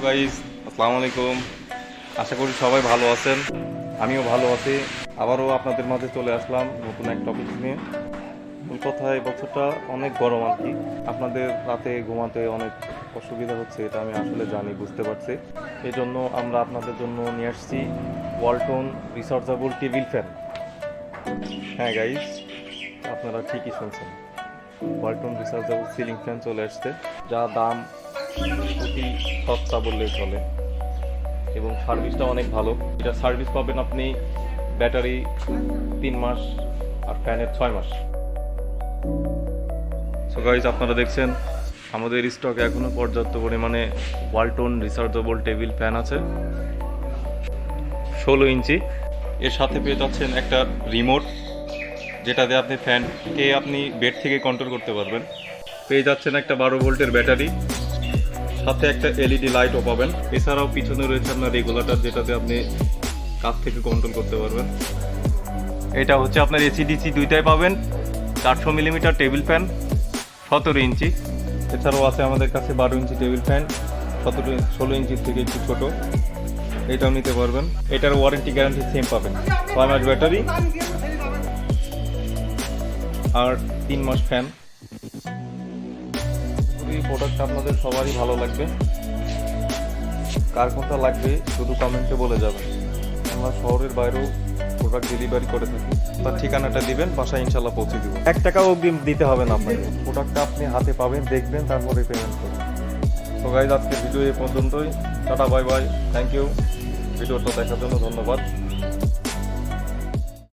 Guys, আসসালামু আলাইকুম। আশা করি সবাই ভালো আছেন, আমিও ভালো আছি। আবারও আপনাদের মাঝে চলে আসলাম নতুন এক টপিক নিয়ে। মূল কথা, এই বছরটা অনেক গরম আর কি। আপনাদের রাতে ঘুমাতে অনেক অসুবিধা হচ্ছে, এটা আমি আসলে জানি, বুঝতে পারছি। এই জন্য আমরা আপনাদের জন্য নিয়ে আসছি ওয়ালটন রিচার্জেবল টেবিল ফ্যান। হ্যাঁ গাইস, আপনারা ঠিকই শুনছেন, ওয়ালটন রিচার্জেবল সিলিং ফ্যান চলে আসছে, যা দাম অতি সস্তা বললেই চলে এবং সার্ভিসটা অনেক ভালো। এটা সার্ভিস পাবেন আপনি ব্যাটারি 3 মাস আর ফ্যানের 6 মাস। সো গাইস, আপনারা দেখছেন আমাদের স্টকে এখনো পর্যাপ্ত পরিমাণে ওয়ালটন রিচার্জেবল টেবিল ফ্যান আছে 16 ইঞ্চি। এর সাথে পেয়ে যাচ্ছেন একটা রিমোট, যেটা দিয়ে আপনি ফ্যানকে আপনি বেড থেকে কন্ট্রোল করতে পারবেন। পেয়ে যাচ্ছেন একটা 12 ভোল্টের ব্যাটারি, সাথে একটা এলইডি লাইটও পাবেন। এছাড়াও পিছনে রয়েছে আপনার রেগুলেটর, যেটাতে আপনি কাছ থেকে কন্ট্রোল করতে পারবেন। এটা হচ্ছে আপনার এসিডিসি দুইটাই পাবেন। 400 মিলিমিটার টেবিল ফ্যান 17 ইঞ্চি। এছাড়াও আছে আমাদের কাছে 12 ইঞ্চি টেবিল ফ্যান, 16 ইঞ্চির থেকে একটু ছোট, এটাও নিতে পারবেন। এটার ওয়ারেন্টি গ্যারান্টি সেম পাবেন, 6 মাস ব্যাটারি আর 3 মাস ফ্যান। এই প্রোডাক্টটা আপনাদের সবারই ভালো লাগবে। কার কোনটা লাগবে শুধু কমেন্টে বলে যাবেন। আমরা শহরের বাইরেও প্রোডাক্ট ডেলিভারি করে থাকি। তার ঠিকানাটা দিবেন, বাসায় ইনশাল্লাহ পৌঁছে দিব। 1 টাকাও অগ্রিম দিতে হবে না আপনাকে। প্রোডাক্টটা আপনি হাতে পাবেন, দেখবেন, তারপরে পেমেন্ট করবেন। তো গাইজ, আজকের ভিডিও এই পর্যন্তই। Tata, bye bye, thank you. ভিডিওটা দেখার জন্য ধন্যবাদ।